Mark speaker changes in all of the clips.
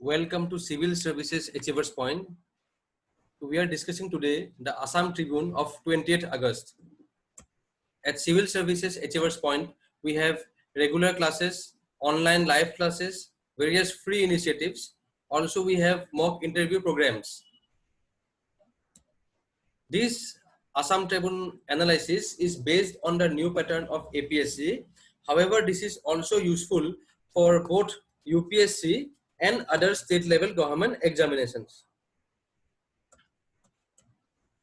Speaker 1: Welcome to Civil Services Achievers Point. We are discussing today the Assam Tribune of 20th August. At Civil Services Achievers Point, we have regular classes, online live classes, various free initiatives. Also, we have mock interview programs. This Assam Tribune analysis is based on the new pattern of APSC. However, this is also useful for both UPSC and other state level government examinations.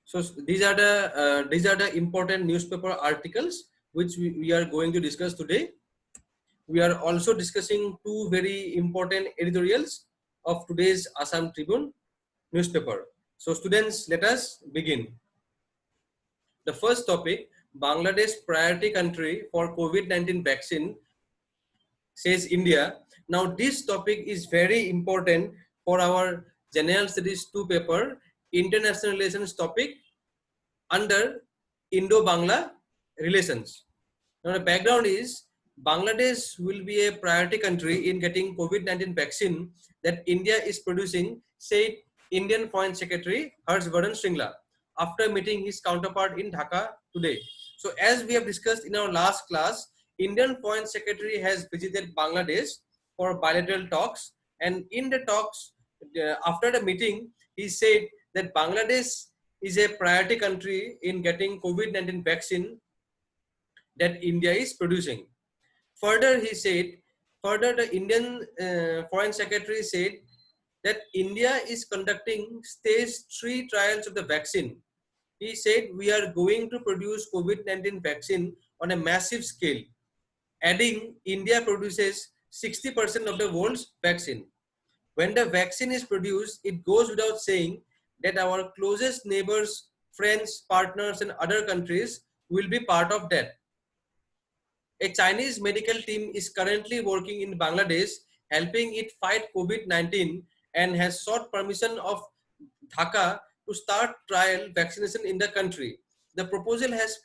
Speaker 1: So these are the important newspaper articles which we are going to discuss today. We are also discussing two very important editorials of today's Assam Tribune newspaper. So students, let us begin. The first topic, Bangladesh priority country for COVID-19 vaccine, says India. Now this topic is very important for our General Studies 2 paper, International Relations topic under Indo-Bangla relations. Now the background is Bangladesh will be a priority country in getting COVID-19 vaccine that India is producing, said Indian Foreign Secretary Harshvardhan Shringla after meeting his counterpart in Dhaka today. So as we have discussed in our last class, Indian Foreign Secretary has visited Bangladesh for bilateral talks, and in the talks after the meeting, he said that Bangladesh is a priority country in getting COVID-19 vaccine that India is producing. Further, he said, the Indian Foreign Secretary said that India is conducting stage 3 trials of the vaccine. He said, we are going to produce COVID-19 vaccine on a massive scale, adding India produces 60% of the world's vaccine. When the vaccine is produced, it goes without saying that our closest neighbors, friends, partners, and other countries will be part of that. A Chinese medical team is currently working in Bangladesh, helping it fight COVID-19, and has sought permission of Dhaka to start trial vaccination in the country. The proposal has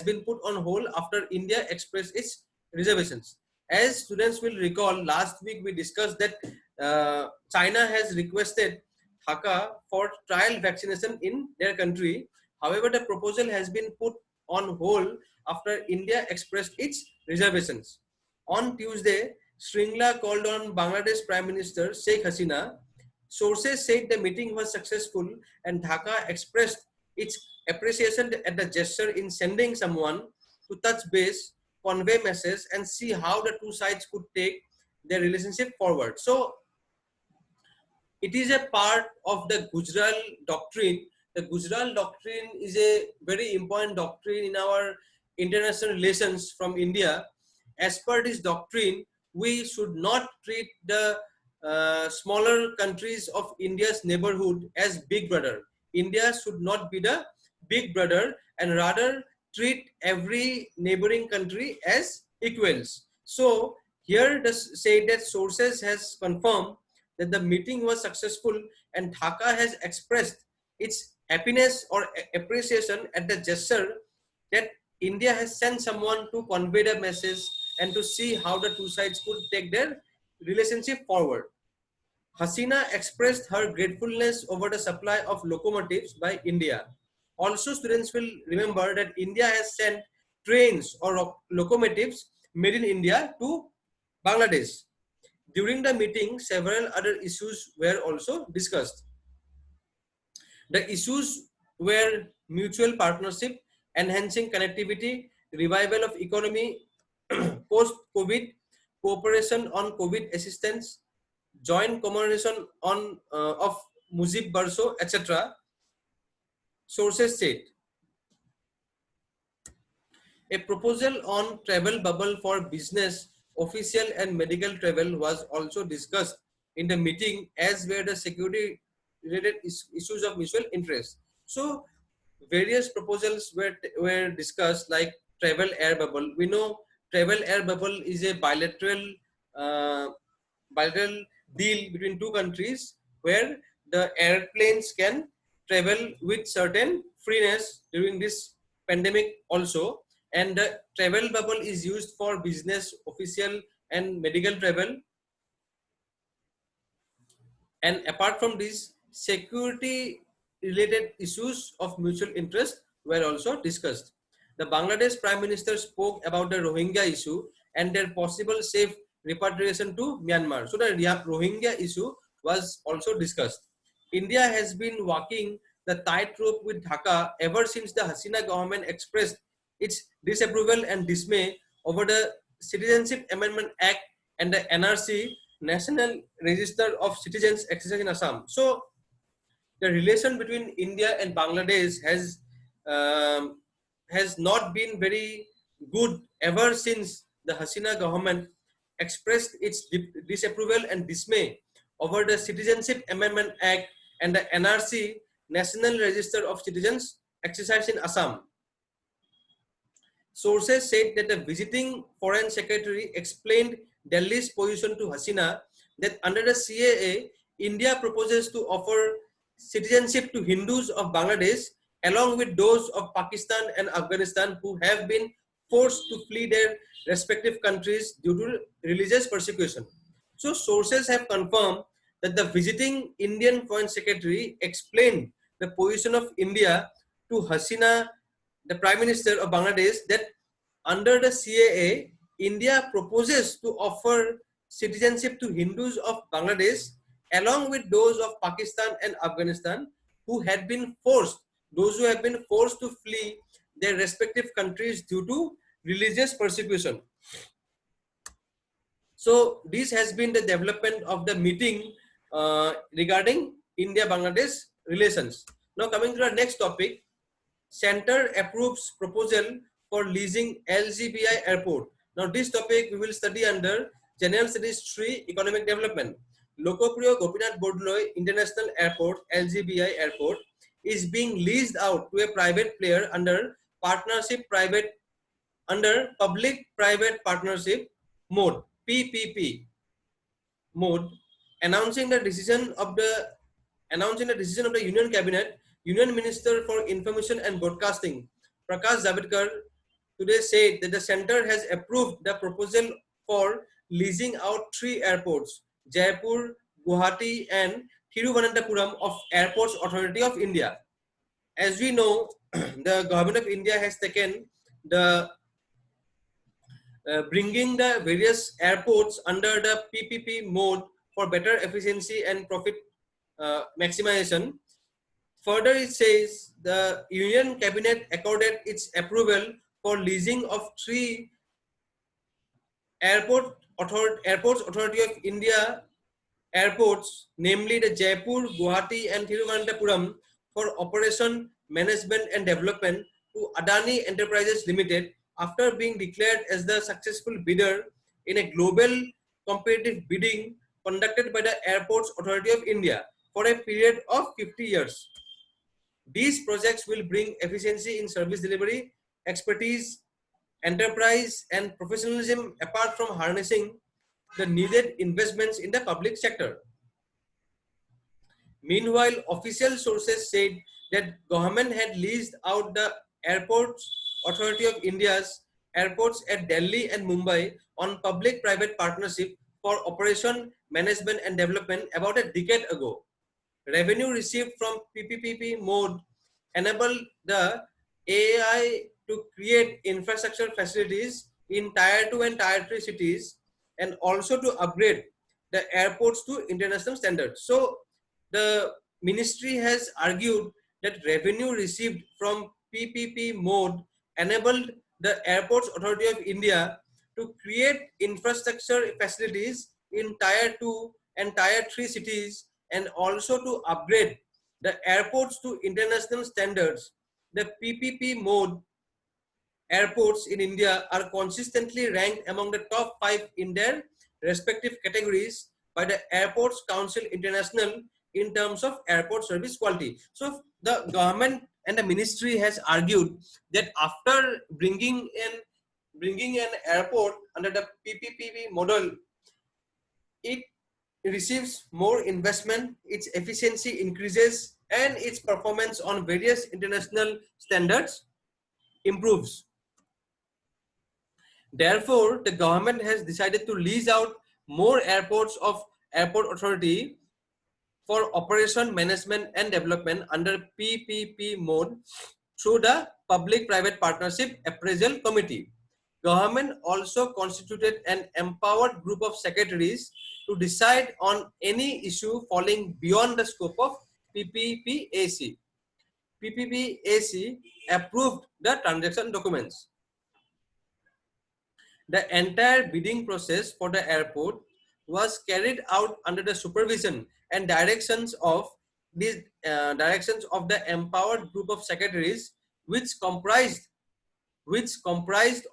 Speaker 1: been put on hold after India expressed its reservations. As students will recall, last week we discussed that China has requested Dhaka for trial vaccination in their country. However, the proposal has been put on hold after India expressed its reservations. On Tuesday, Shringla called on Bangladesh Prime Minister Sheikh Hasina. Sources said the meeting was successful and Dhaka expressed its appreciation at the gesture in sending someone to touch base, convey message, and see how the two sides could take their relationship forward. So it is a part of the Gujarat doctrine. The Gujarat doctrine is a very important doctrine in our international relations from India. As per this doctrine, we should not treat the smaller countries of India's neighborhood as big brother. India should not be the big brother and rather treat every neighboring country as equals. So here the say that sources has confirmed that the meeting was successful and Dhaka has expressed its happiness or appreciation at the gesture that India has sent someone to convey the message and to see how the two sides could take their relationship forward. Hasina expressed her gratefulness over the supply of locomotives by India. Also, students will remember that India has sent trains or locomotives made in India to Bangladesh. During the meeting, several other issues were also discussed. The issues were mutual partnership, enhancing connectivity, revival of economy post-COVID, cooperation on COVID assistance, joint commemoration on of Mujib Barso, etc. Sources said. A proposal on travel bubble for business, official and medical travel was also discussed in the meeting, as were the security related issues of mutual interest. So various proposals were discussed, like travel air bubble. We know travel air bubble is a bilateral deal between two countries where the airplanes can travel with certain freeness during this pandemic also, and the travel bubble is used for business, official and medical travel. And apart from these, security related issues of mutual interest were also discussed. The Bangladesh Prime Minister spoke about the Rohingya issue and their possible safe repatriation to Myanmar. So the Rohingya issue was also discussed. India has been walking the tightrope with Dhaka ever since the Hasina government expressed its disapproval and dismay over the Citizenship Amendment Act and the NRC, National Register of Citizens exercise in Assam. So the relation between India and Bangladesh um, has not been very good ever since the Hasina government expressed its disapproval and dismay over the Citizenship Amendment Act and the NRC, National Register of Citizens exercise in Assam. Sources said that the visiting foreign secretary explained Delhi's position to Hasina that under the CAA, India proposes to offer citizenship to Hindus of Bangladesh along with those of Pakistan and Afghanistan who have been forced to flee their respective countries due to religious persecution. So sources have confirmed that the visiting Indian foreign secretary explained the position of India to Hasina, the Prime Minister of Bangladesh, that under the CAA, India proposes to offer citizenship to Hindus of Bangladesh along with those of Pakistan and Afghanistan who had been forced, those who have been forced to flee their respective countries due to religious persecution. So this has been the development of the meeting regarding India-Bangladesh relations. Now coming to the next topic, Center approves proposal for leasing LGBI Airport. Now this topic we will study under General Studies 3 Economic Development. Lokopriyo Gopinath Bordoloi International Airport, LGBI Airport, is being leased out to a private player under public-private partnership mode, PPP mode, announcing the decision of the Union Cabinet. Union Minister for Information and Broadcasting, Prakash Javadekar, today said that the center has approved the proposal for leasing out 3 airports, Jaipur, Guwahati and Thiruvananthapuram of Airports Authority of India. As we know, the government of India has taken the bringing the various airports under the PPP mode for better efficiency and profit maximization. Further, it says the Union Cabinet accorded its approval for leasing of 3 Airports Authority of India airports, namely the Jaipur, Guwahati and Thiruvananthapuram, for operation, management and development to Adani Enterprises Limited after being declared as the successful bidder in a global competitive bidding conducted by the Airports Authority of India for a period of 50 years. These projects will bring efficiency in service delivery, expertise, enterprise and professionalism apart from harnessing the needed investments in the public sector. Meanwhile, official sources said that government had leased out the Airports Authority of India's airports at Delhi and Mumbai on public-private partnership for operation, management and development about a decade ago. Revenue received from PPP mode enabled the AI to create infrastructure facilities in Tier 2 and Tier 3 cities and also to upgrade the airports to international standards. So the ministry has argued that revenue received from PPP mode enabled the Airports Authority of India to create infrastructure facilities in Tier 2 and Tier 3 cities and also to upgrade the airports to international standards. The PPP mode airports in India are consistently ranked among the top 5 in their respective categories by the Airports Council International in terms of airport service quality. So the government and the ministry has argued that after bringing an airport under the PPP model, it receives more investment, its efficiency increases, and its performance on various international standards improves. Therefore, the government has decided to lease out more airports of Airport Authority for operation, management and development under PPP mode through the Public-Private Partnership Appraisal Committee. Government also constituted an empowered group of secretaries to decide on any issue falling beyond the scope of PPPAC. PPPAC approved the transaction documents. The entire bidding process for the airport was carried out under the supervision and directions of the empowered group of secretaries, which comprised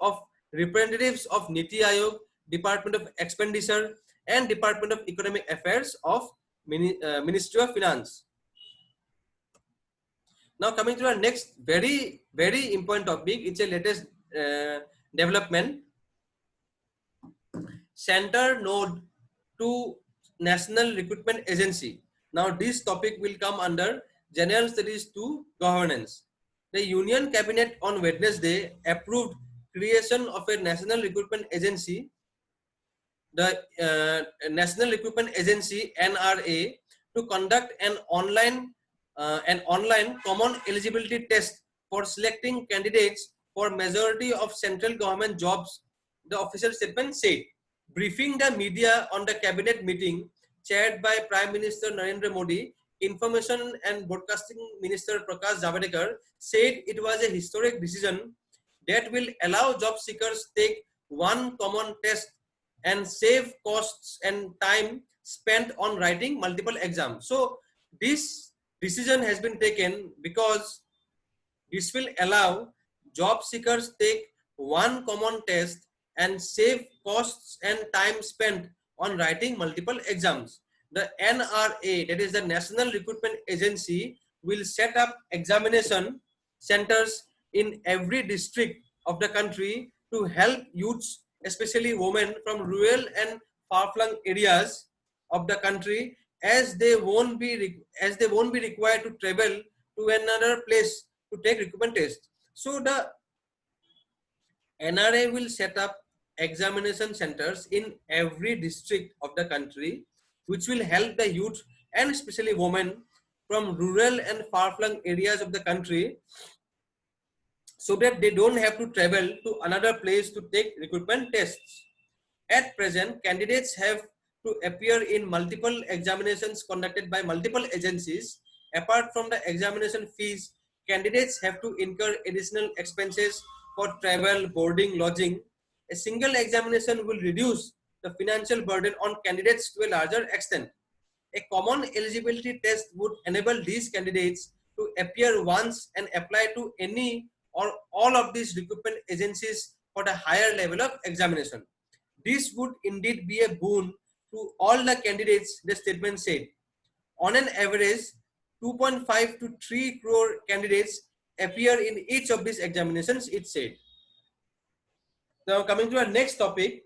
Speaker 1: of representatives of Niti Aayog, Department of Expenditure, and Department of Economic Affairs of Ministry of Finance. Now coming to our next very important topic, it's a latest development. Center node to National Recruitment Agency. Now this topic will come under General Studies to Governance. The Union Cabinet on Wednesday approved creation of a National Recruitment Agency, the National Recruitment Agency (NRA), to conduct an online common eligibility test for selecting candidates for majority of central government jobs, the official statement said. Briefing the media on the cabinet meeting chaired by Prime Minister Narendra Modi, Information and Broadcasting Minister Prakash Javadekar said it was a historic decision that will allow job seekers take one common test and save costs and time spent on writing multiple exams. So this decision has been taken because this will allow job seekers take one common test and save costs and time spent on writing multiple exams. The NRA, that is the National Recruitment Agency, will set up examination centers in every district of the country to help youths, especially women from rural and far-flung areas of the country, as they won't be required to travel to another place to take recruitment test. So the NRA will set up examination centers in every district of the country, which will help the youth and especially women from rural and far-flung areas of the country, so that they don't have to travel to another place to take recruitment tests. At present, candidates have to appear in multiple examinations conducted by multiple agencies. Apart from the examination fees, candidates have to incur additional expenses for travel, boarding, lodging. A single examination will reduce the financial burden on candidates to a larger extent. A common eligibility test would enable these candidates to appear once and apply to any or all of these recruitment agencies for the higher level of examination. This would indeed be a boon to all the candidates, the statement said. On an average, 2.5 to 3 crore candidates appear in each of these examinations, it said. Now coming to our next topic,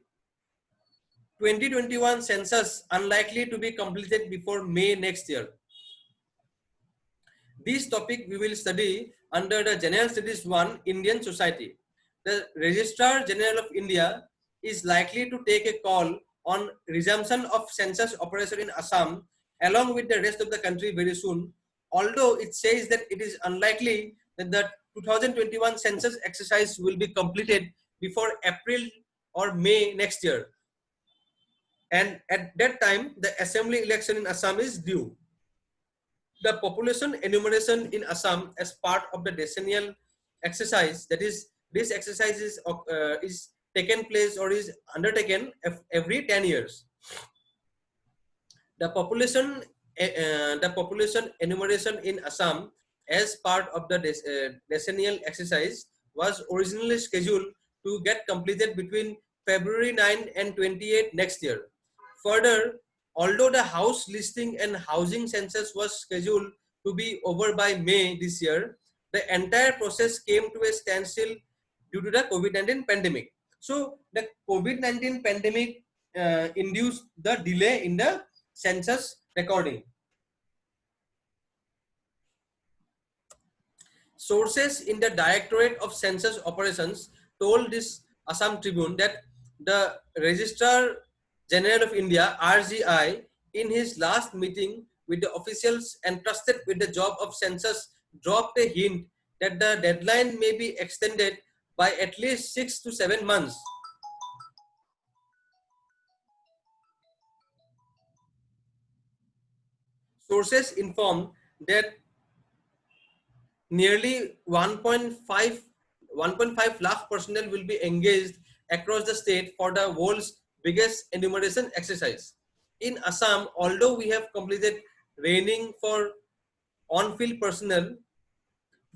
Speaker 1: 2021 census unlikely to be completed before May next year. This topic we will study under the General Studies 1, Indian Society. The Registrar General of India is likely to take a call on resumption of census operation in Assam along with the rest of the country very soon, although it says that it is unlikely that the 2021 census exercise will be completed before April or May next year. And at that time, the assembly election in Assam is due. The population enumeration in Assam as part of the decennial exercise, that is, this exercise is taken place or is undertaken every 10 years. The population enumeration in Assam as part of the decennial exercise was originally scheduled to get completed between February 9 and 28 next year. Further, although the house listing and housing census was scheduled to be over by May this year, the entire process came to a standstill due to the COVID-19 pandemic. So the COVID-19 pandemic induced the delay in the census recording. Sources in the Directorate of Census Operations told this Assam Tribune that the Registrar General of India, RGI, in his last meeting with the officials entrusted with the job of census dropped a hint that the deadline may be extended by at least 6 to 7 months. Sources informed that nearly 1.5 lakh personnel will be engaged across the state for the world's biggest enumeration exercise. In Assam, although we have completed training for on-field personnel,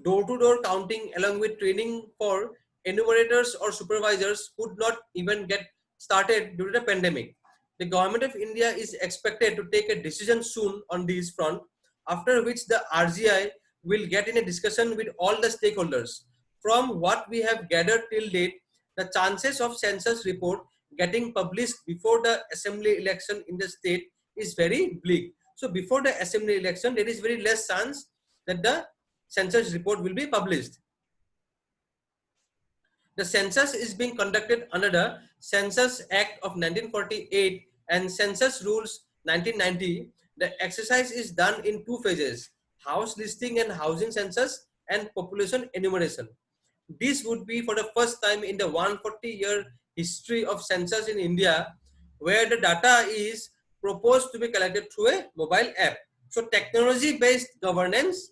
Speaker 1: door-to-door counting along with training for enumerators or supervisors could not even get started due to the pandemic. The government of India is expected to take a decision soon on this front, after which the RGI will get in a discussion with all the stakeholders. From what we have gathered till date, the chances of census report getting published before the assembly election in the state is very bleak. So before the assembly election, there is very less chance that the census report will be published. The census is being conducted under the Census Act of 1948 and Census Rules 1990. The exercise is done in two phases: house listing and housing census, and population enumeration. This would be for the first time in the 140-year history of census in India, where the data is proposed to be collected through a mobile app. So technology-based governance,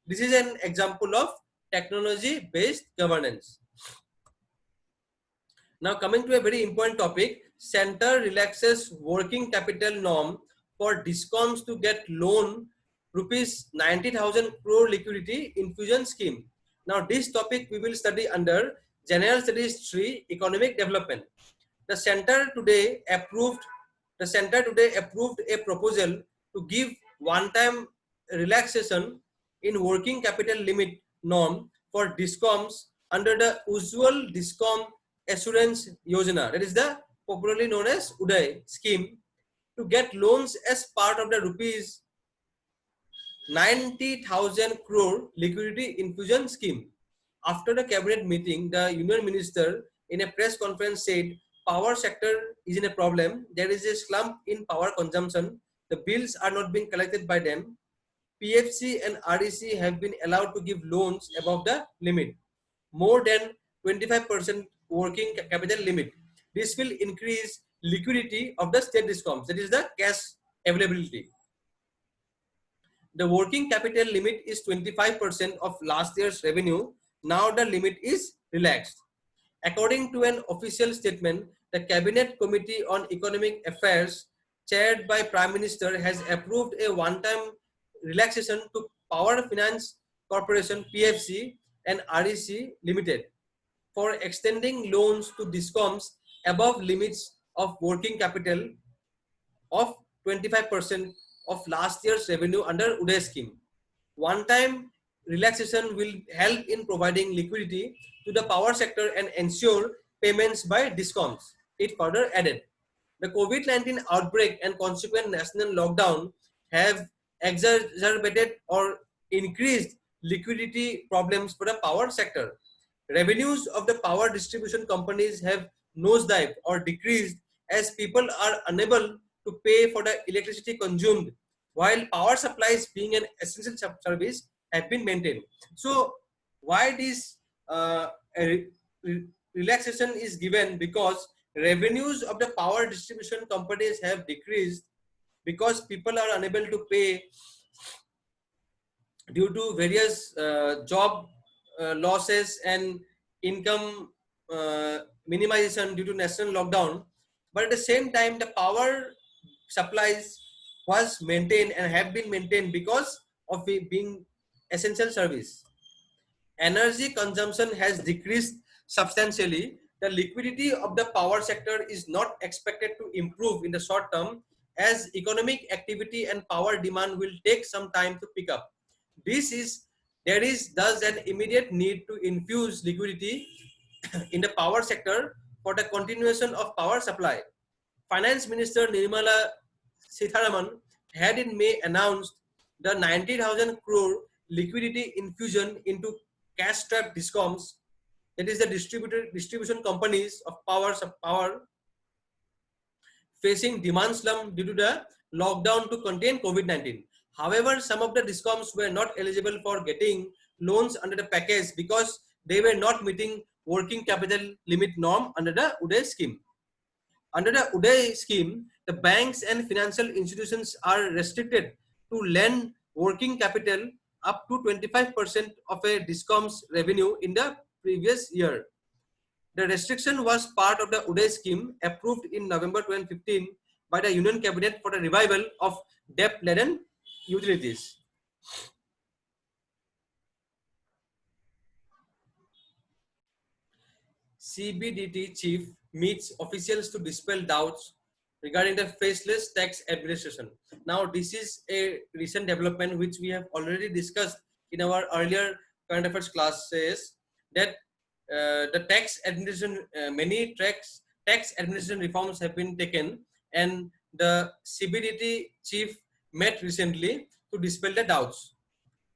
Speaker 1: this is an example of technology-based governance. Now coming to a very important topic, center relaxes working capital norm for discoms to get loan rupees 90,000 crore liquidity infusion scheme. Now this topic we will study under General Studies 3 Economic Development. The center today approved a proposal to give one-time relaxation in working capital limit norm for discoms under the usual discom assurance yojana, that is the popularly known as UDAY scheme, to get loans as part of the rupees 90,000 crore liquidity infusion scheme. After the cabinet meeting, the union minister in a press conference said power sector is in a problem. There is a slump in power consumption. The bills are not being collected by them. PFC and REC have been allowed to give loans above the limit, more than 25% working capital limit. This will increase liquidity of the state discoms, that is the cash availability. The working capital limit is 25% of last year's revenue. Now the limit is relaxed. According to an official statement, the Cabinet Committee on Economic Affairs, chaired by Prime Minister, has approved a one-time relaxation to Power Finance Corporation (PFC) and REC Limited for extending loans to discoms above limits of working capital of 25% of last year's revenue under UDAY scheme. One-time relaxation will help in providing liquidity to the power sector and ensure payments by discoms. It further added, the COVID-19 outbreak and consequent national lockdown have exacerbated or increased liquidity problems for the power sector. Revenues of the power distribution companies have nosedived or decreased as people are unable to pay for the electricity consumed, while power supplies, being an essential service, have been maintained. So why this relaxation is given? Because revenues of the power distribution companies have decreased because people are unable to pay due to various job losses and income minimization due to national lockdown. But at the same time, the power supplies was maintained and have been maintained because of it being essential service. Energy consumption has decreased substantially. The liquidity of the power sector is not expected to improve in the short term, as economic activity and power demand will take some time to pick up. There is thus an immediate need to infuse liquidity in the power sector for the continuation of power supply. Finance Minister Nirmala Sitharaman had in May announced the 90,000 crore liquidity infusion into cash-strapped discoms, that is the distribution companies of power facing demand slump due to the lockdown to contain COVID-19. However, some of the discoms were not eligible for getting loans under the package because they were not meeting working capital limit norm under the UDAY scheme. Under the UDAY scheme, the banks and financial institutions are restricted to lend working capital up to 25% of a discom's revenue in the previous year. The restriction was part of the UDAY scheme approved in November 2015 by the Union Cabinet for the revival of debt-laden utilities. CBDT chief meets officials to dispel doubts regarding the faceless tax administration. Now, this is a recent development which we have already discussed in our earlier current affairs classes, that the tax administration, many tax administration reforms have been taken, and the CBDT chief met recently to dispel the doubts.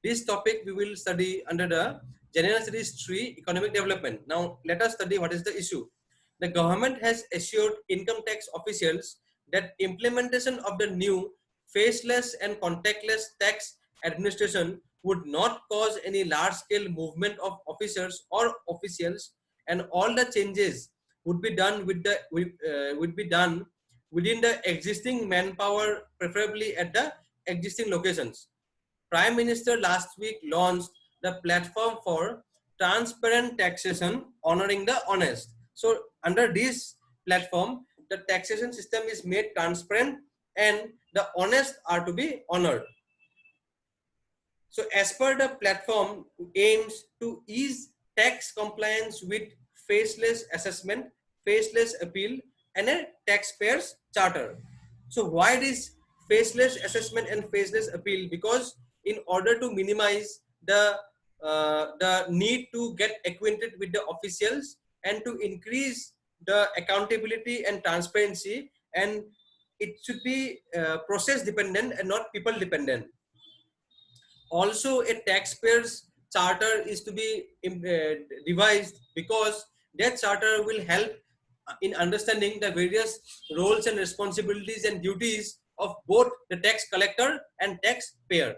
Speaker 1: This topic we will study under the General Studies 3 Economic Development. Now, let us study what is the issue. The government has assured income tax officials that implementation of the new faceless and contactless tax administration would not cause any large-scale movement of officers or officials, and all the changes would be done within the existing manpower, preferably at the existing locations. Prime Minister last week launched the platform for transparent taxation, honoring the honest. So under this platform, the taxation system is made transparent and the honest are to be honored. So as per the platform, aims to ease tax compliance with faceless assessment, faceless appeal, and a taxpayer's charter. So why this faceless assessment and faceless appeal? Because in order to minimize the need to get acquainted with the officials and to increase the accountability and transparency, and it should be process dependent and not people dependent. Also, a taxpayer's charter is to be revised because that charter will help in understanding the various roles and responsibilities and duties of both the tax collector and taxpayer.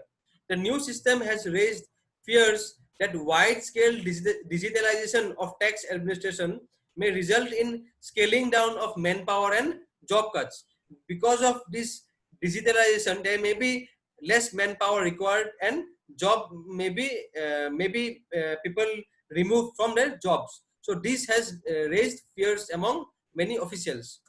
Speaker 1: The new system has raised fears that wide-scale digitalization of tax administration may result in scaling down of manpower and job cuts. Because of this digitalization, there may be less manpower required and job may be people removed from their jobs. So this has raised fears among many officials.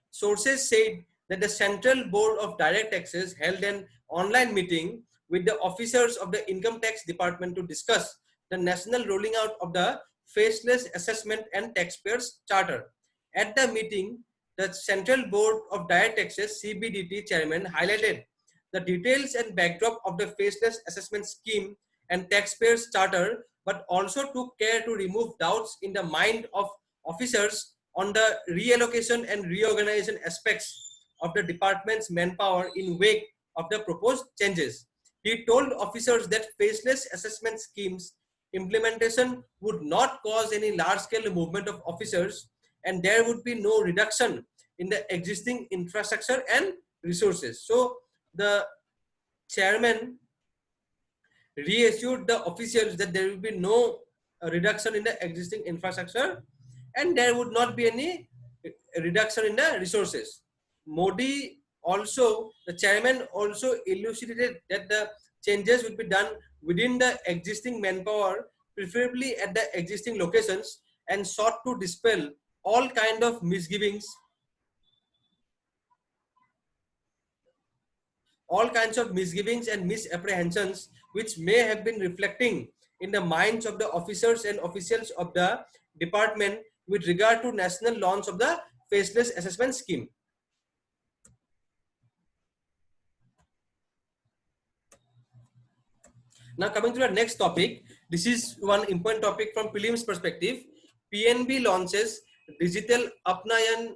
Speaker 1: Sources said that the Central Board of Direct Taxes held an online meeting with the officers of the Income Tax Department to discuss the national rolling out of the Faceless Assessment and Taxpayers Charter. At the meeting, the Central Board of Direct Taxes (CBDT) chairman highlighted the details and backdrop of the Faceless Assessment Scheme and Taxpayers Charter, but also took care to remove doubts in the mind of officers on the reallocation and reorganization aspects of the department's manpower in wake of the proposed changes. He told officers that faceless assessment schemes implementation would not cause any large-scale movement of officers, and there would be no reduction in the existing infrastructure and resources. So the chairman reassured the officials that there will be no reduction in the existing infrastructure and there would not be any reduction in the resources. Modi also, the chairman also elucidated that the changes would be done within the existing manpower, preferably at the existing locations, and sought to dispel all kind of misgivings, and misapprehensions which may have been reflecting in the minds of the officers and officials of the department with regard to national launch of the faceless assessment scheme. Now coming to the next topic, this is one important topic from prelims perspective. PNB launches Digital Apnayen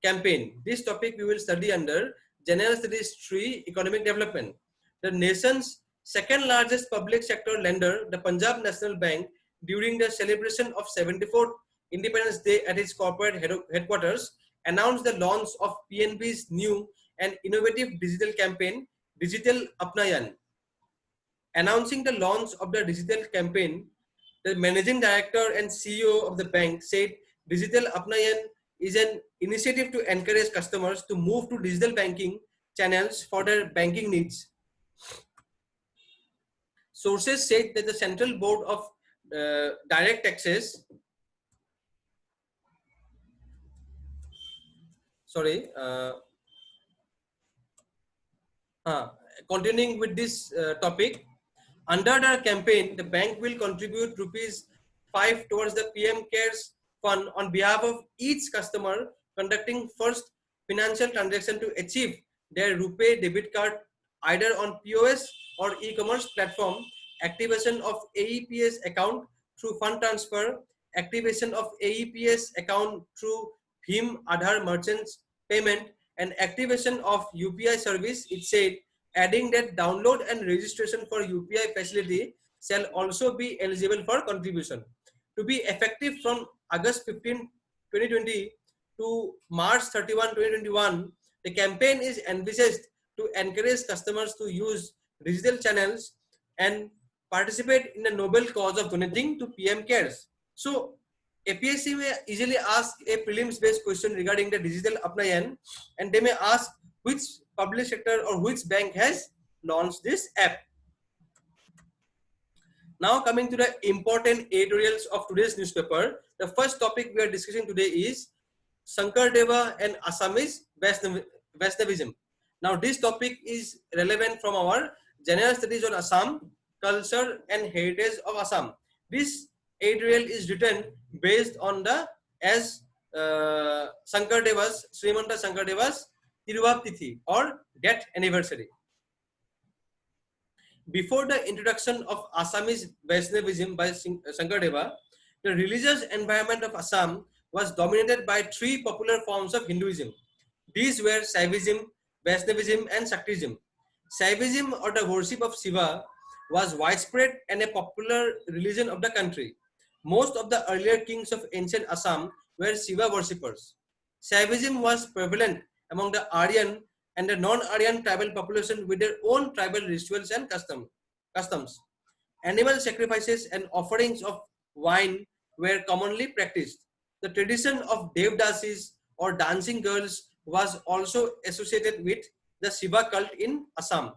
Speaker 1: campaign. This topic we will study under General Studies 3 Economic Development. The nation's second largest public sector lender, the Punjab National Bank, during the celebration of 74th Independence Day at its corporate headquarters, announced the launch of PNB's new and innovative digital campaign, Digital Apnayen. Announcing the launch of the digital campaign, the managing director and CEO of the bank said Digital Apnayen is an initiative to encourage customers to move to digital banking channels for their banking needs. Sources said that the Central Board of Direct Taxes, sorry, continuing with this topic, under the campaign, the bank will contribute rupees 5 towards the PM Cares Fund on behalf of each customer conducting first financial transaction to achieve their RuPay debit card either on POS or e-commerce platform, activation of AEPS account through fund transfer, activation of AEPS account through Bhim Aadhaar merchants payment, and activation of UPI service. It said, adding that download and registration for UPI facility shall also be eligible for contribution. To be effective from August 15, 2020 to March 31, 2021, the campaign is envisaged to encourage customers to use digital channels and participate in the noble cause of donating to PM Cares. So, APSC may easily ask a prelims based question regarding the digital Apnayen, and they may ask which public sector or which bank has launched this app. Now coming to the important editorials of today's newspaper, the first topic we are discussing today is Sankaradeva and Assamese Vaishnavism. Now this topic is relevant from our general studies on Assam, culture and heritage of Assam. This editorial is written based on the Sankaradeva's, Srimanta Sankaradeva's Tiruvap Tithi or death anniversary. Before the introduction of Assamese Vaishnavism by Sankaradeva, the religious environment of Assam was dominated by three popular forms of Hinduism. These were Shaivism, Vaishnavism and Shaktism. Shaivism or the worship of Shiva was widespread and a popular religion of the country. Most of the earlier kings of ancient Assam were Shiva worshippers. Shaivism was prevalent among the Aryan and the non-Aryan tribal population with their own tribal rituals and customs. Animal sacrifices and offerings of wine were commonly practiced. The tradition of Devdasis or dancing girls was also associated with the Shiva cult in Assam.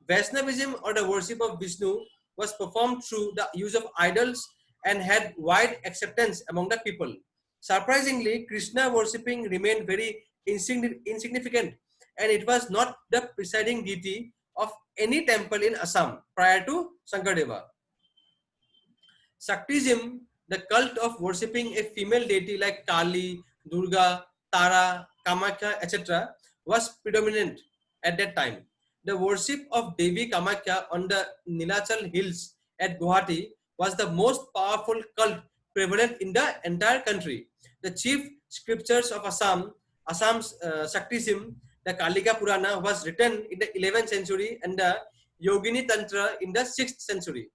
Speaker 1: Vaishnavism or the worship of Vishnu was performed through the use of idols and had wide acceptance among the people. Surprisingly, Krishna worshipping remained very insignificant, and it was not the presiding deity of any temple in Assam prior to Sankaradeva. Shaktism, the cult of worshipping a female deity like Kali, Durga, Tara, Kamakhya, etc., was predominant at that time. The worship of Devi Kamakhya on the Nilachal hills at Guwahati was the most powerful cult prevalent in the entire country. The chief scriptures of Assam's Shaktism, the Kalika Purana, was written in the 11th century and the Yogini Tantra in the 6th century.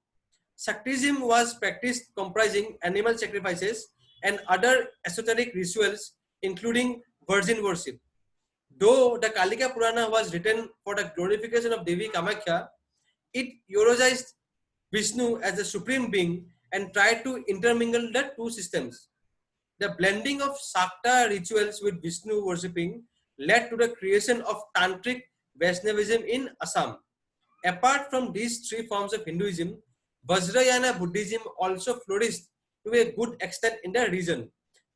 Speaker 1: Shaktism was practiced comprising animal sacrifices and other esoteric rituals, including virgin worship. Though the Kalika Purana was written for the glorification of Devi Kamakhya, it eulogized Vishnu as the supreme being and tried to intermingle the two systems. The blending of Shakta rituals with Vishnu worshipping led to the creation of Tantric Vaishnavism in Assam. Apart from these three forms of Hinduism, Vajrayana Buddhism also flourished to a good extent in the region.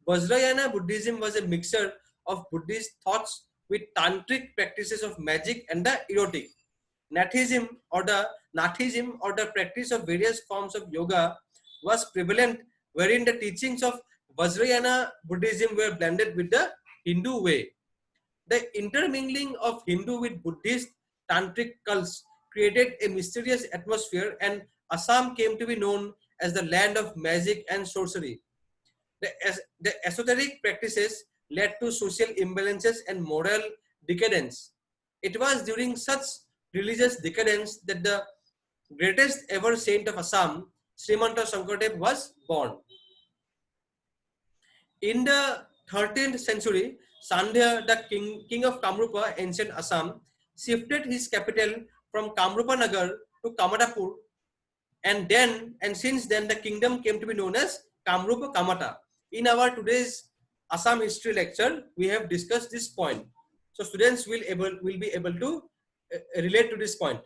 Speaker 1: Vajrayana Buddhism was a mixture of Buddhist thoughts with tantric practices of magic and the erotic. Nathism or the practice of various forms of yoga was prevalent, wherein the teachings of Vajrayana Buddhism were blended with the Hindu way. The intermingling of Hindu with Buddhist tantric cults created a mysterious atmosphere, and Assam came to be known as the land of magic and sorcery. The esoteric practices led to social imbalances and moral decadence. It was during such religious decadence that the greatest ever saint of Assam, Srimanta Sankaradeva, was born. In the 13th century, Sandhya, the king of Kamrupa, ancient Assam, shifted his capital from Kamrupa Nagar to Kamatapur, and since then the kingdom came to be known as Kamrupa Kamata. In our today's Assam history lecture, we have discussed this point, so students will be able to relate to this point.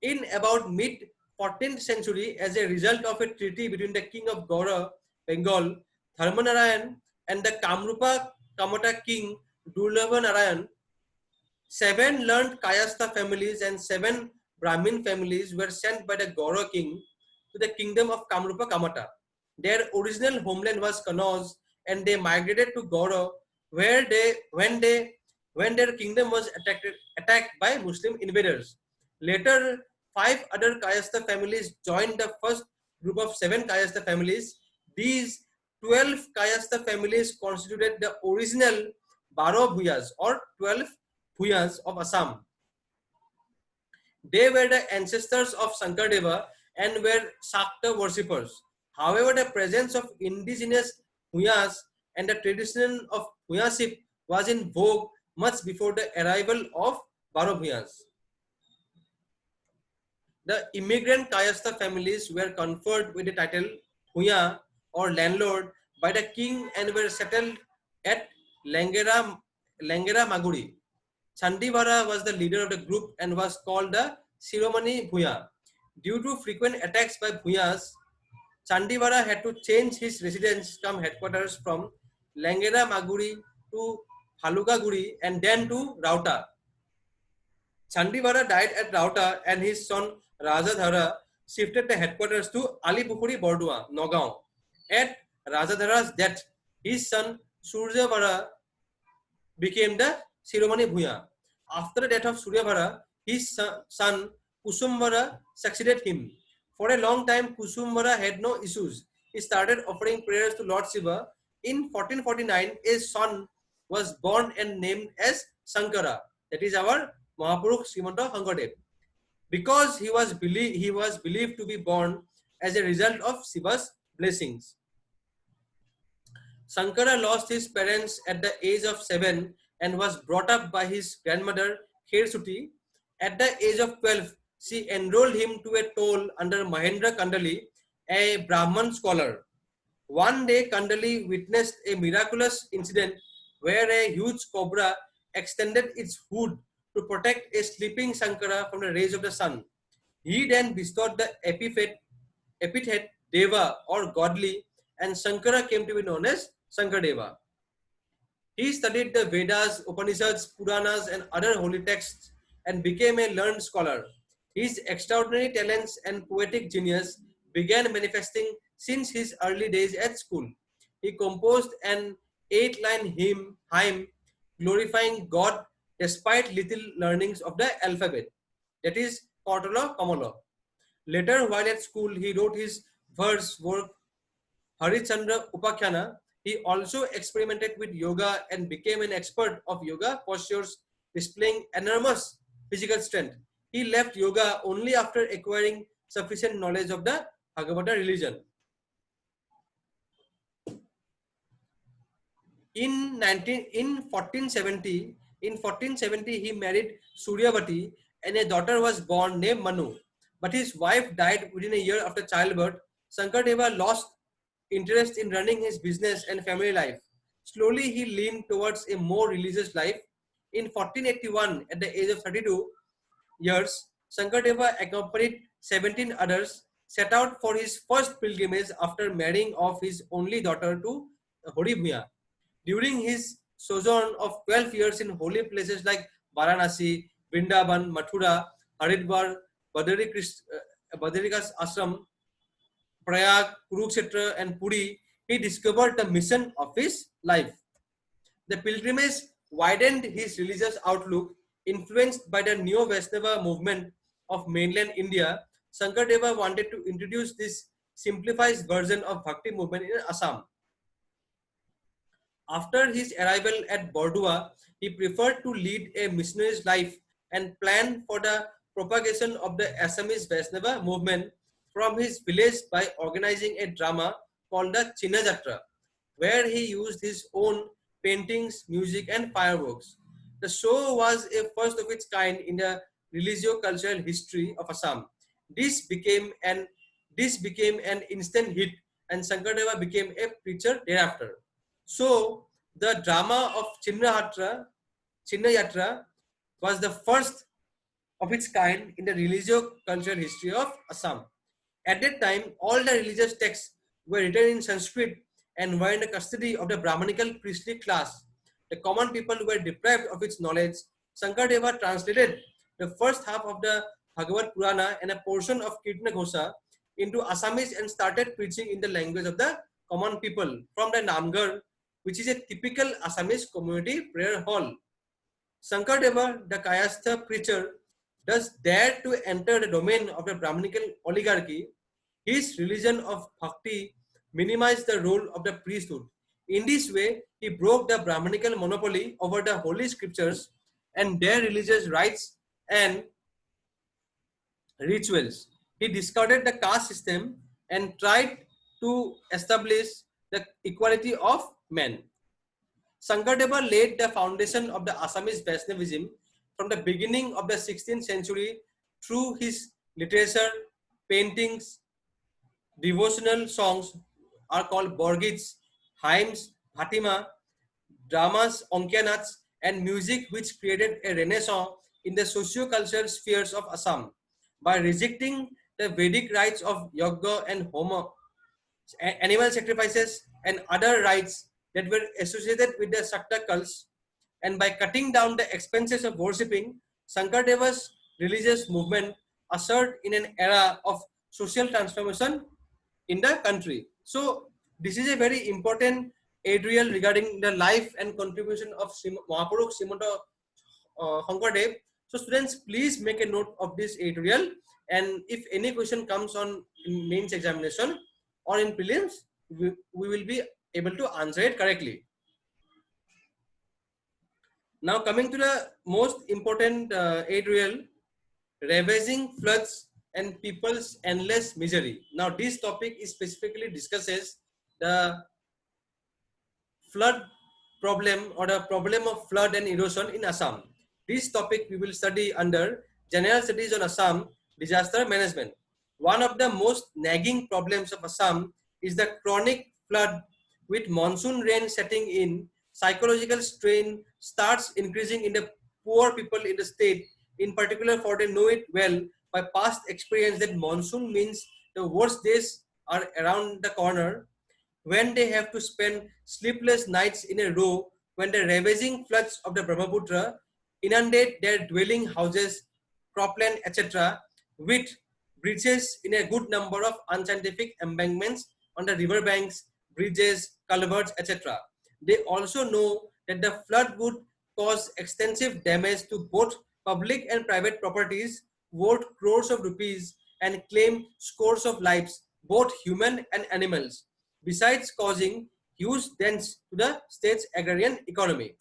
Speaker 1: In about mid 14th century, as a result of a treaty between the king of Gaura, Bengal, Dharmanarayan, and the Kamrupa Kamata king Durlabha Narayan, 7 learned Kayastha families and 7 Brahmin families were sent by the Gaura king to the kingdom of Kamrupa Kamata. Their original homeland was Kannauj, and they migrated to Gaura, where when their kingdom was attacked by Muslim invaders. Later, 5 other Kayastha families joined the first group of 7 Kayastha families. These 12 Kayastha families constituted the original Baro Bhuyas or 12 Bhuyas of Assam. They were the ancestors of Sankaradeva and were Shakta worshippers. However, the presence of indigenous Bhuyas and the tradition of Bhuyaship was in vogue much before the arrival of Baro Bhuyas. The immigrant Kayastha families were conferred with the title Bhuya or landlord by the king and were settled at Langera Maguri. Chandivara was the leader of the group and was called the Shiromani Bhuya. Due to frequent attacks by Bhuyas, Chandivara had to change his residence come headquarters from Langera Maguri to Halugaguri and then to Rauta. Chandivara died at Rauta and his son Rajadhara shifted the headquarters to Alipukuri Bordua, Nagaon. At Rajadhara's death, his son Suryavara became the Shiromani Bhuya. After the death of Suryavara, his son Kusumvara succeeded him. For a long time, Kusumvara had no issues. He started offering prayers to Lord Shiva. In 1449, a son was born and named as Sankara. That is our Mahapurush Srimanta Sankaradeva. Because he was believed to be born as a result of Shiva's blessings. Sankara lost his parents at the age of 7 and was brought up by his grandmother Khersuti. At the age of 12, she enrolled him to a toll under Mahendra Kandali, a Brahman scholar. One day, Kandali witnessed a miraculous incident where a huge cobra extended its hood to protect a sleeping Sankara from the rays of the sun. He then bestowed the epithet Deva or godly, and Sankara came to be known as Sankaradeva. He studied the Vedas, Upanishads, Puranas and other holy texts and became a learned scholar. His extraordinary talents and poetic genius began manifesting since his early days at school. He composed an 8-line hymn glorifying God despite little learnings of the alphabet, that is Kortala Kamala. Later, while at school, he wrote his verse work Harichandra Upakhyana. He also experimented with yoga and became an expert of yoga postures, displaying enormous physical strength. He left yoga only after acquiring sufficient knowledge of the Bhagavata religion. In 1470, he married Suryavati and a daughter was born named Manu. But his wife died within a year after childbirth. Sankaradeva lost interest in running his business and family life. Slowly, he leaned towards a more religious life. In 1481, at the age of 32 years, Sankaradeva accompanied 17 others, set out for his first pilgrimage after marrying off his only daughter to Horibhuya. During his sojourn of 12 years in holy places like Varanasi, Vrindavan, Mathura, Haridwar, Badrika's Ashram, Prayag, Kurukshetra and Puri, he discovered the mission of his life. The pilgrimage widened his religious outlook. Influenced by the Neo-Vaishnava movement of mainland India, Sankaradeva wanted to introduce this simplified version of Bhakti movement in Assam. After his arrival at Bordua, he preferred to lead a missionary's life and planned for the propagation of the Assamese Vaishnava movement from his village by organizing a drama called the Chinnajatra, where he used his own paintings, music and fireworks. The show was a first of its kind in the religio-cultural history of Assam. This became an this became an instant hit, and Sankaradeva became a preacher thereafter. So the drama of Chinnayatra was the first of its kind in the religio-cultural history of Assam. At that time, all the religious texts were written in Sanskrit and were in the custody of the Brahmanical priestly class. The common people were deprived of its knowledge. Sankaradeva translated the first half of the Bhagavad Purana and a portion of Kirtana Ghosa into Assamese and started preaching in the language of the common people from the Namgar, which is a typical Assamese community prayer hall. Sankaradeva, the Kayastha preacher, thus dared to enter the domain of the Brahmanical oligarchy. His religion of bhakti minimized the role of the priesthood. In this way, he broke the Brahmanical monopoly over the holy scriptures and their religious rites and rituals. He discarded the caste system and tried to establish the equality of men. Sankaradeva laid the foundation of the Assamese Vaishnavism from the beginning of the 16th century through his literature, paintings, devotional songs are called borgits, hymns, bhatima, dramas, onkianats, and music which created a renaissance in the socio-cultural spheres of Assam. By rejecting the Vedic rites of yoga and homa, animal sacrifices, and other rites that were associated with the Shakta cults, and by cutting down the expenses of worshipping, Sankardeva's religious movement ushered in an era of social transformation in the country. So this is a very important editorial regarding the life and contribution of Mahaprabhu Srimanta Sankardev. So students, please make a note of this editorial, and if any question comes on in mains examination or in prelims, we will be able to answer it correctly. Now coming to the most important editorial, ravaging floods and people's endless misery. Now this topic is specifically discusses the flood problem or the problem of flood and erosion in Assam. This topic we will study under General Studies on Assam Disaster Management. One of the most nagging problems of Assam is the chronic flood. With monsoon rain setting in, psychological strain starts increasing in the poor people in the state. In particular, for they know it well by past experience that monsoon means the worst days are around the corner, when they have to spend sleepless nights in a row, when the ravaging floods of the Brahmaputra inundate their dwelling houses, cropland, etc., with breaches in a good number of unscientific embankments on the river banks, bridges, culverts, etc. They also know that the flood would cause extensive damage to both public and private properties, worth crores of rupees, and claim scores of lives, both human and animals, besides causing huge dents to the state's agrarian economy.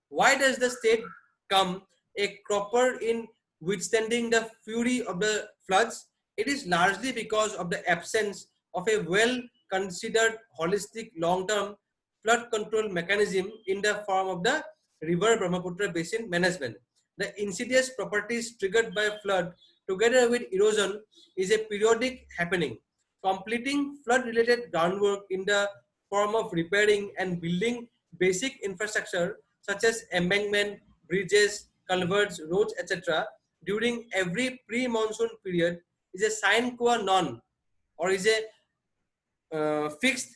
Speaker 1: Why does the state come a cropper in withstanding the fury of the floods? It is largely because of the absence of a well-considered holistic long-term flood control mechanism in the form of the river Brahmaputra basin management. The insidious properties triggered by flood together with erosion is a periodic happening. Completing flood-related groundwork in the form of repairing and building basic infrastructure such as embankment, bridges, culverts, roads, etc. during every pre-monsoon period is a sine qua non, or is a fixed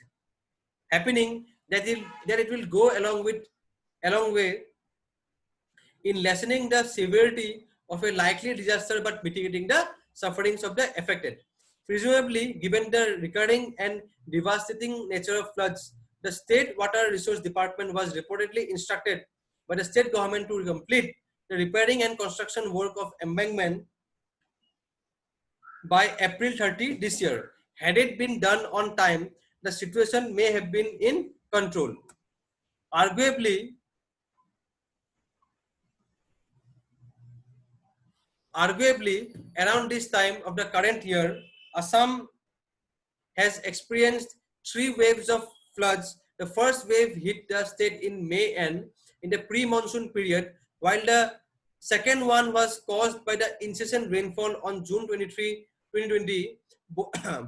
Speaker 1: happening that it will go along way in lessening the severity of a likely disaster but mitigating the sufferings of the affected. Presumably, given the recurring and devastating nature of floods, the State Water Resource Department was reportedly instructed by the state government to complete the repairing and construction work of embankment by April 30 this year. Had it been done on time, the situation may have been in control. Arguably, around this time of the current year, Assam has experienced 3 waves of floods. The first wave hit the state in May end. In the pre-monsoon period, while the second one was caused by the incessant rainfall on June 23, 2020.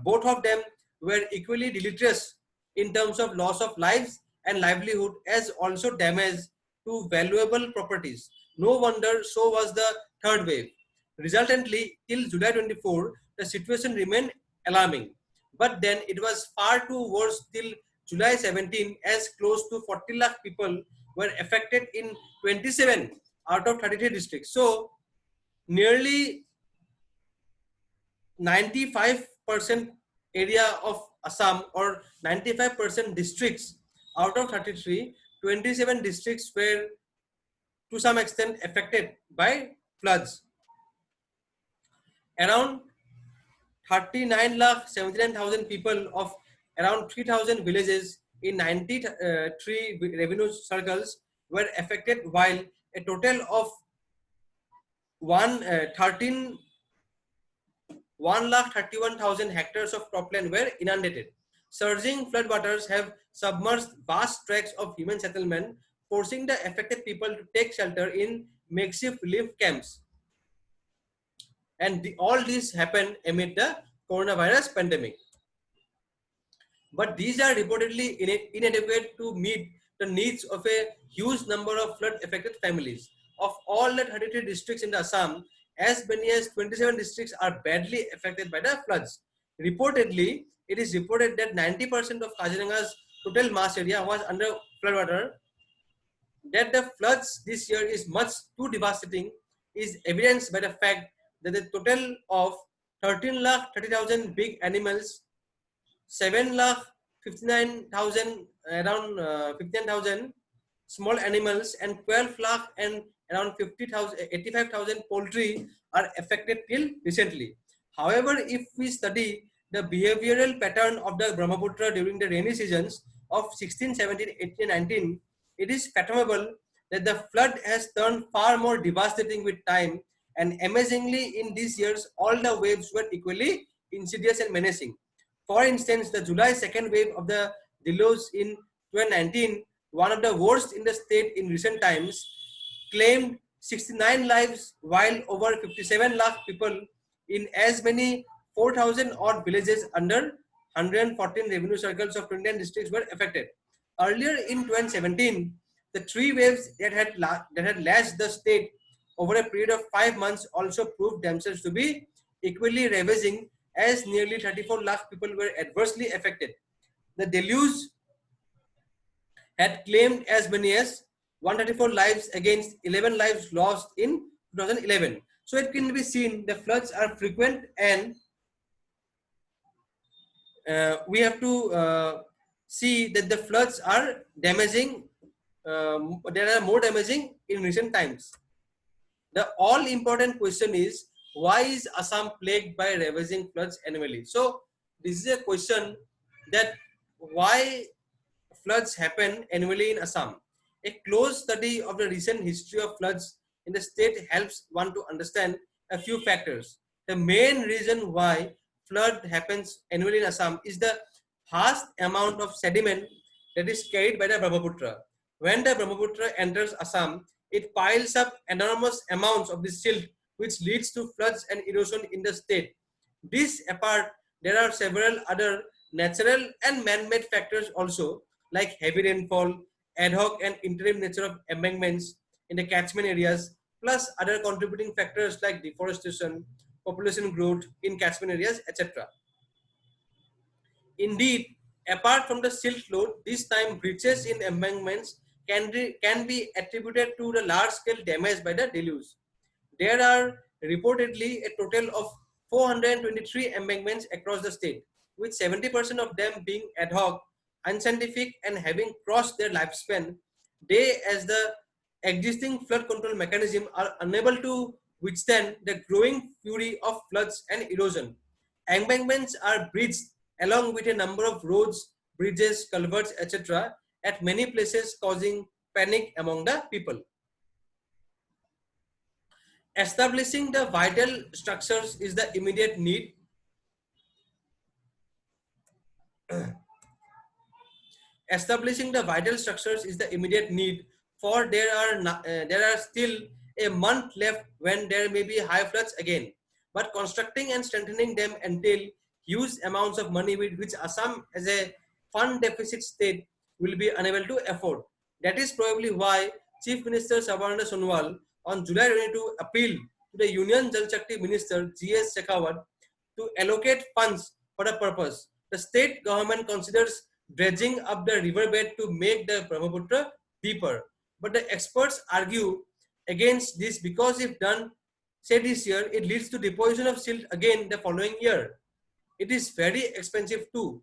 Speaker 1: Both of them were equally deleterious in terms of loss of lives and livelihood, as also damage to valuable properties. No wonder so was the third wave. Resultantly, till July 24, the situation remained alarming. But then it was far too worse till July 17, as close to 40 lakh people were affected in 27 out of 33 districts. So nearly 95% area of Assam, or 95% districts out of 33, 27 districts were to some extent affected by floods. Around 39 lakh 79,000 people of around 3,000 villages in 93 revenue circles were affected, while a total of 131,000 hectares of cropland were inundated. Surging floodwaters have submerged vast tracts of human settlement, forcing the affected people to take shelter in makeshift relief camps. And all this happened amid the coronavirus pandemic. But these are reportedly inadequate to meet the needs of a huge number of flood affected families. Of all the 33 districts in Assam, as many as 27 districts are badly affected by the floods. Reportedly, it is reported that 90% of Kaziranga's total mass area was under floodwater. That the floods this year is much too devastating is evidenced by the fact that the total of 13 lakh 30,000 big animals, 7 lakh 59,000, around 15,000 small animals, and 12 lakh and around 50,000 85,000 poultry are affected till recently. However, if we study the behavioral pattern of the Brahmaputra during the rainy seasons of 16, 17, 18, 19, it is fathomable that the flood has turned far more devastating with time, and amazingly in these years all the waves were equally insidious and menacing. For instance, the July 2nd wave of the deluge in 2019, one of the worst in the state in recent times, claimed 69 lives, while over 57 lakh people in as many 4,000 odd villages under 114 revenue circles of 29 districts were affected. Earlier in 2017, the three waves that had lashed the state over a period of 5 months also proved themselves to be equally ravaging, as nearly 34 lakh people were adversely affected. The deluge had claimed as many as 134 lives against 11 lives lost in 2011. So it can be seen the floods are frequent, and we have to see that the floods are damaging. They are more damaging in recent times. The all important question is, why is Assam plagued by ravaging floods annually? So this is a question, that why floods happen annually in Assam. A close study of the recent history of floods in the state helps one to understand a few factors. The main reason why flood happens annually in Assam is the vast amount of sediment that is carried by the Brahmaputra. When the Brahmaputra enters Assam, it piles up enormous amounts of this silt, which leads to floods and erosion in the state. This apart, there are several other natural and man-made factors also, like heavy rainfall, ad hoc and interim nature of embankments in the catchment areas, plus other contributing factors like deforestation, population growth in catchment areas, etc. Indeed, apart from the silt load, this time breaches in embankments can be attributed to the large-scale damage by the deluge. There are reportedly a total of 423 embankments across the state, with 70% of them being ad hoc, unscientific, and having crossed their lifespan. They, as the existing flood control mechanism, are unable to withstand the growing fury of floods and erosion. Embankments are breached along with a number of roads, bridges, culverts, etc. at many places, causing panic among the people. Establishing the vital structures is the immediate need. Establishing the vital structures is the immediate need for there are still a month left when there may be high floods again. But constructing and strengthening them entail huge amounts of money which Assam as a fund deficit state will be unable to afford. That is probably why Chief Minister Sarbananda Sonowal on July 22 appealed to the Union Jal Shakti Minister G.S. Shekhawat to allocate funds for the purpose. The state government considers dredging up the riverbed to make the Brahmaputra deeper. But the experts argue against this because if done, say this year, it leads to deposition of silt again the following year. It is very expensive too.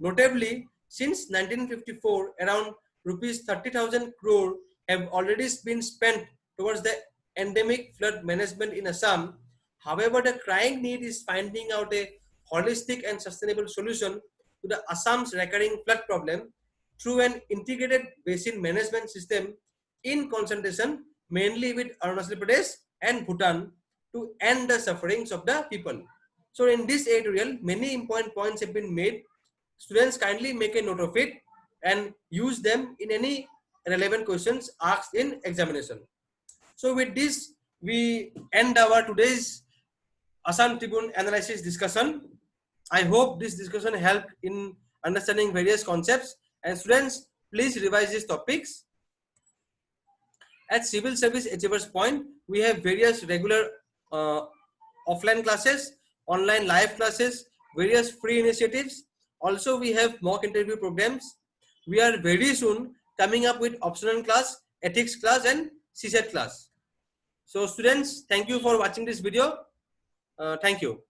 Speaker 1: Notably, since 1954, around rupees 30,000 crore have already been spent towards the endemic flood management in Assam. However, the crying need is finding out a holistic and sustainable solution to the Assam's recurring flood problem through an integrated basin management system in concentration mainly with Arunachal Pradesh and Bhutan to end the sufferings of the people. So in this editorial, many important points have been made. Students kindly make a note of it and use them in any relevant questions asked in examination. So with this, we end our today's Assam Tribune analysis discussion. I hope this discussion helped in understanding various concepts. And students, please revise these topics. At Civil Service Achievers Point, we have various regular offline classes, online live classes, various free initiatives. Also, we have mock interview programs. We are very soon coming up with optional class, ethics class and CSAT class. So students, thank you for watching this video. Thank you.